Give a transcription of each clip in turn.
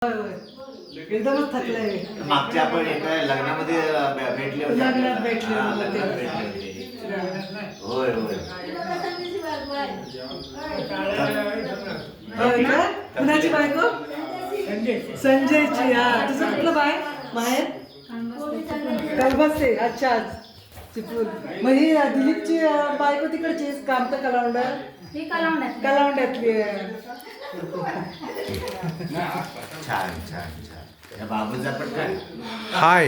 एकदमच थकलंय. मागच्या आपण एका लग्नामध्ये भेटले होते. लग्नात भेटले होय होय. कुणाची बायको? संजयची. हा, तुझं कुठलं माहेर? कलबसते. अच्छा, चिपळूण. मग ही दिलीपची बायको तिकडची काम तर कलावंड्यातली आहे. छान छान छान. या बाबूचा पण काय? हाय,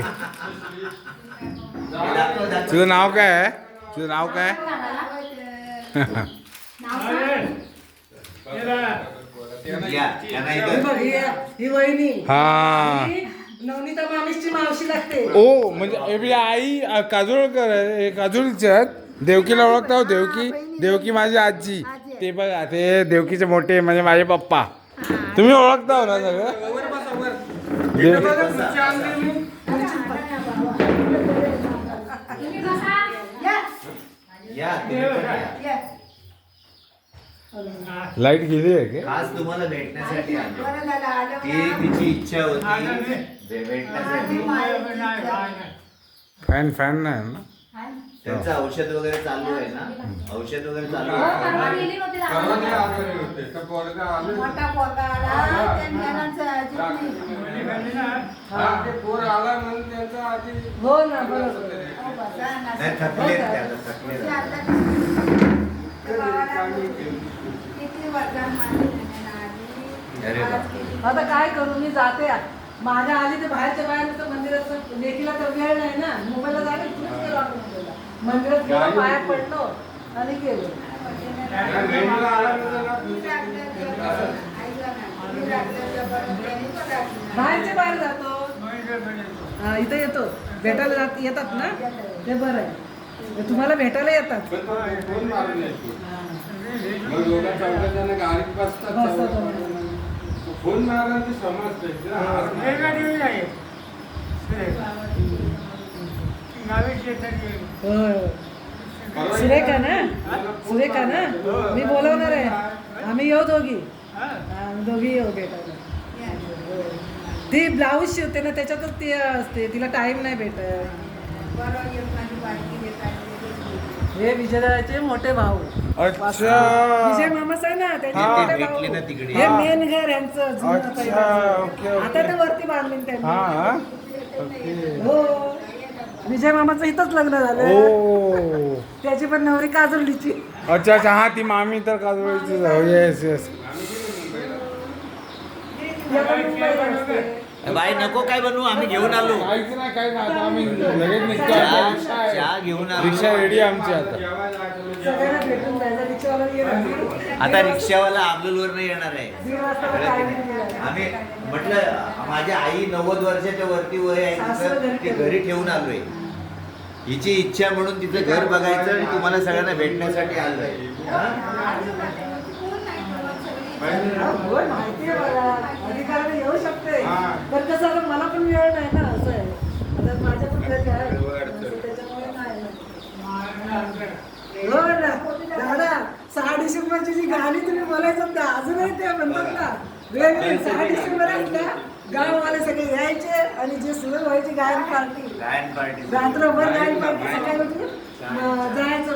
तुझं नाव काय आहे? तुझं नाव काय? ही वहिनी. हा, नवनीता मामीची मावशी लागते. ओ म्हणजे एवढी आई काजोळकर आहे, काजोळीच्या आहेत. देवकीला ओळखता हो? देवकी माझी आजी. ते बघा, ते देवकीचे मोठे म्हणजे माझे पप्पा. तुम्ही ओळखता हो ना सगळं? लाईट गेली आहे का? आज तुम्हाला भेटण्यासाठी आलो. ती तिची इच्छा होती भेटण्यासाठी. फॅन नाही ना? त्यांचं औषध वगैरे चालू आहे ना? औषध वगैरे चालू आहे. हो ना, बरोबर. नाही, थकले त्या, थकले. अरे बाप. आता काय करू, मी जाते. माझ्या आली ते बाहेरच्या बाहेर मंदिरात. लेकीला तर वेळ नाही ना. मोबाईलला जागे गेलो आपण मोबाईलला. मंदिरात गेलो, पाया पडलो आणि गेलो. बाहेरच्या बाहेर जातो. हा, इथं येतो. भेटायला येतात ना, ते बरं आहे. तुम्हाला भेटायला येतात. फोन मारा की समजते. सुरेखा ना, सुरेखा ना. मी बोलवणार आहे. आम्ही येऊ दोघी. दोघी येऊ भेटायला. ती ब्लाऊज शिवते ना, त्याच्यातच ती असते. तिला टाइम नाही भेटत. हे विजयदाचे मोठे भाऊ. अच्छा, विजय मामाच आहे ना, त्याचे मोठे भेटले ना भाऊ. तिकडे. हे मेन घर यांचं जुनं अच्छा, पहिलं. ओके, आता ते वरती बांधले त्यांनी. हा. हो, विजय मामाचं इथंच लग्न झालं. ओ, त्याची पण नवरी काजोलीची. अच्छा अच्छा, हा ती मामी तर काजोळीची. Yes yes. बाई नको काय बनवू, आम्ही घेऊन आलो. काहीच नाही, काही नाही. आता आम्ही लगेच निघतो. चहा घेऊन आलो. रिक्षा रेडी आमची आता. सगळ्यांना भेटून जायचं. रिक्षावाला येणार. आता रिक्षावाला अब्दुलवर नाही येणार आहे. 1:30 वाजता टाइम दिला. आम्ही म्हटलं माझी आई 90 वर्षाच्या वरती वय आहे तिचं, ती घरी ठेवून आलोय. हिची इच्छा म्हणून तिचं घर बघायचं आणि तुम्हाला सगळ्यांना भेटण्यासाठी आलोय. होय, माहिती आहे मला. अधिकाराने येऊ शकते. पण कसं आता मला पण वेळ नाही ना, असं आहे. आता माझ्या पण घरी आहे. त्याच्यामुळे नाही. हो ना दादा, 6 डिसेंबरची जी गाणी तुम्ही बोलायचं त्या अजूनही ते म्हणतात ना, वेगळी. 6 डिसेंबर असल्या गाववाले सगळे यायचे आणि जे सुरू व्हायची गायन पार्टी, रात्रभर गायन पार्टी. सकाळी उठून जायचं.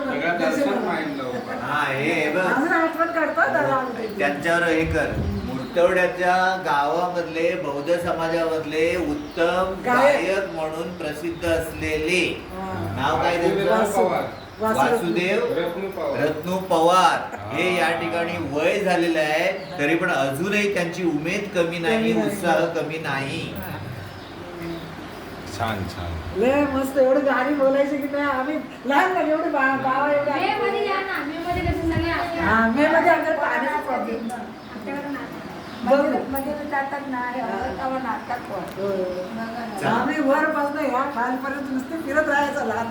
हा, हे बघ, अजून आठवण काढतो दादा. त्यांच्यावर हे कर. मुर्तवड्याच्या गावामधले बौद्ध समाजामधले उत्तम गायक म्हणून प्रसिद्ध असलेले नाव काय त्यांचं? वासुदेव रत्नू पवार. हे या ठिकाणी वय झालेलं आहे, तरी पण अजूनही त्यांची उमेद कमी नाही, उत्साह कमी नाही. छान छान. लय मस्त. एवढी गाणी बोलायची की नाही. आम्ही लहान लहान एवढे गावा एवढे. हा, मे मध्ये आमच्या पाण्याचा प्रॉब्लेम. आम्ही वर पासून ह्या खालपर्यंत नुसते फिरत राहायचं लहान.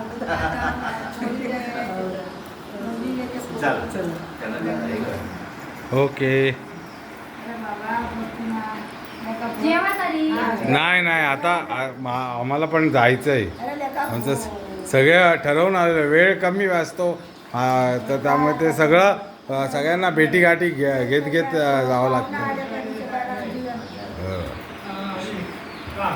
ओके. नाही नाही, आता आम्हाला पण जायचं आहे. आमचं सगळं ठरवून आलेलं. वेळ कमी असतो, तर त्यामुळे ते सगळं सगळ्यांना भेटीगाठी घेत जावं लागतं. हा